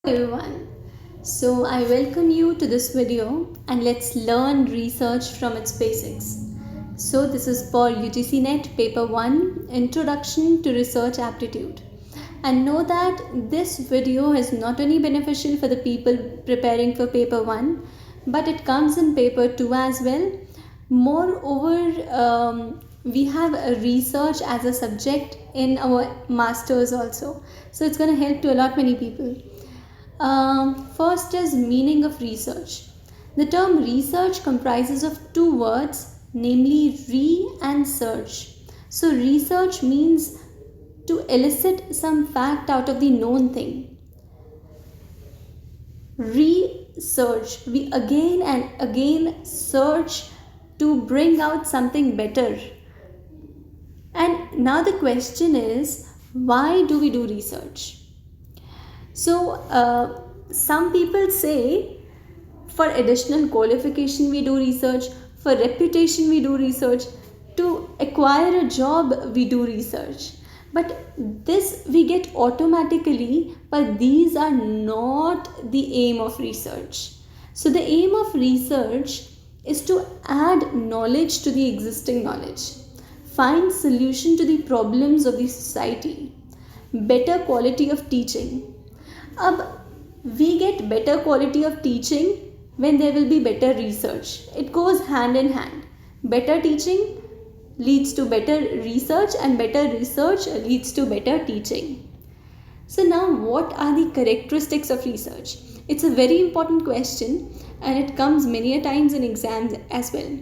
Everyone. So I welcome you to this video and let's learn research from its basics. So this is for UGC NET paper 1 Introduction to Research Aptitude. And know that this video is not only beneficial for the people preparing for paper 1 but it comes in paper 2 as well. Moreover, we have a research as a subject in our masters also. So it's going to help to a lot many people. First is meaning of research. The term research comprises of two words, namely re and search. So research means to elicit some fact out of the known thing. Research, we again and again search to bring out something better. And now the question is, why do we do research? So some people say for additional qualification we do research, for reputation we do research, to acquire a job we do research. But this we get automatically, but these are not the aim of research. So the aim of research is to add knowledge to the existing knowledge, find solution to the problems of the society, better quality of teaching. We get better quality of teaching when there will be better research. It goes hand in hand. Better teaching leads to better research and better research leads to better teaching. So now what are the characteristics of research? It's a very important question and it comes many a times in exams as well.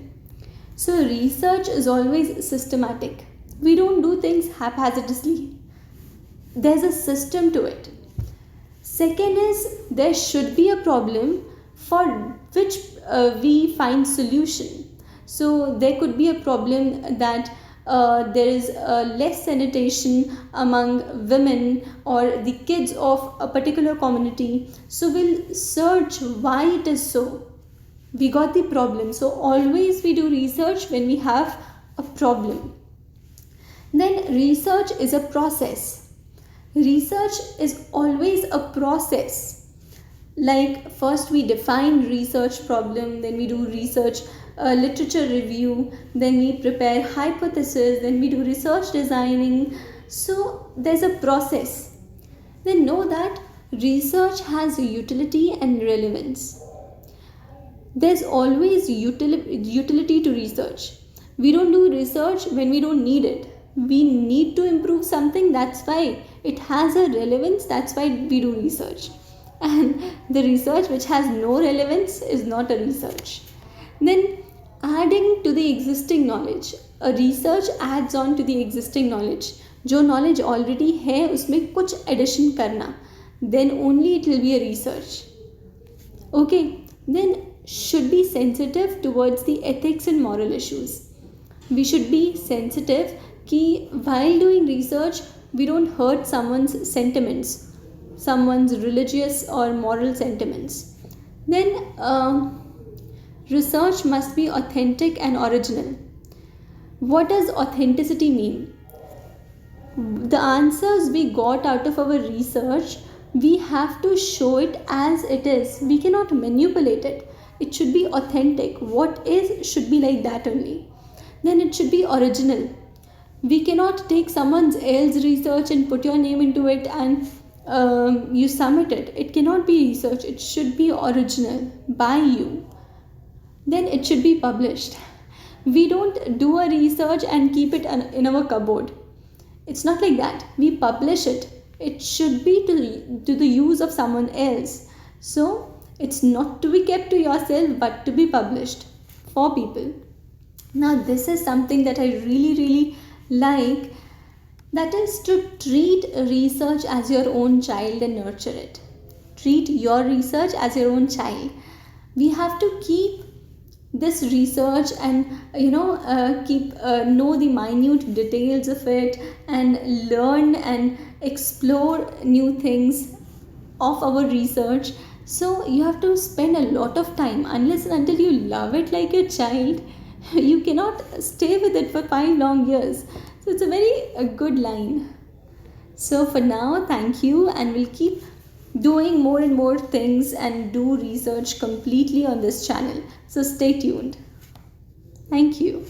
So research is always systematic. We don't do things haphazardly. There's a system to it. Second is there should be a problem for which we find solution. So there could be a problem that there is less sanitation among women or the kids of a particular community. So we'll search why it is so. We got the problem. So always we do research when we have a problem. Then research is a process. Research is always a process. Like first we define research problem, then we do research literature review, then we prepare hypothesis, then we do research designing. So there's a process. Then know that research has utility and relevance. There's always utility to research. We don't do research when we don't need it. We need to improve something, that's why it has a relevance, that's why we do research. And the research which has no relevance is not a research. Then adding to the existing knowledge. A research adds on to the existing knowledge. जो knowledge already है उसमें कुछ addition करना, then only it will be a research. Okay, then should be sensitive towards the ethics and moral issues. We should be sensitive कि while doing research we don't hurt someone's sentiments, someone's religious or moral sentiments. Then research must be authentic and original. What does authenticity mean? The answers we got out of our research, we have to show it as it is. We cannot manipulate it. It should be authentic. What is should be like that only. Then it should be original. We cannot take someone else's research and put your name into it and you submit it. It cannot be research. It should be original by you. Then it should be published. We don't do a research and keep it in our cupboard. It's not like that. We publish it. It should be to the use of someone else. So it's not to be kept to yourself but to be published for people. Now this is something that I really like, that is to treat research as your own child and nurture it. Treat your research as your own child. We have to keep this research and know the minute details of it and learn and explore new things of our research. So you have to spend a lot of time. Unless and until you love it like your child, you cannot stay with it for 5 long years. So it's a very good line. So for now, thank you, and we'll keep doing more and more things and do research completely on this channel. So stay tuned. Thank you.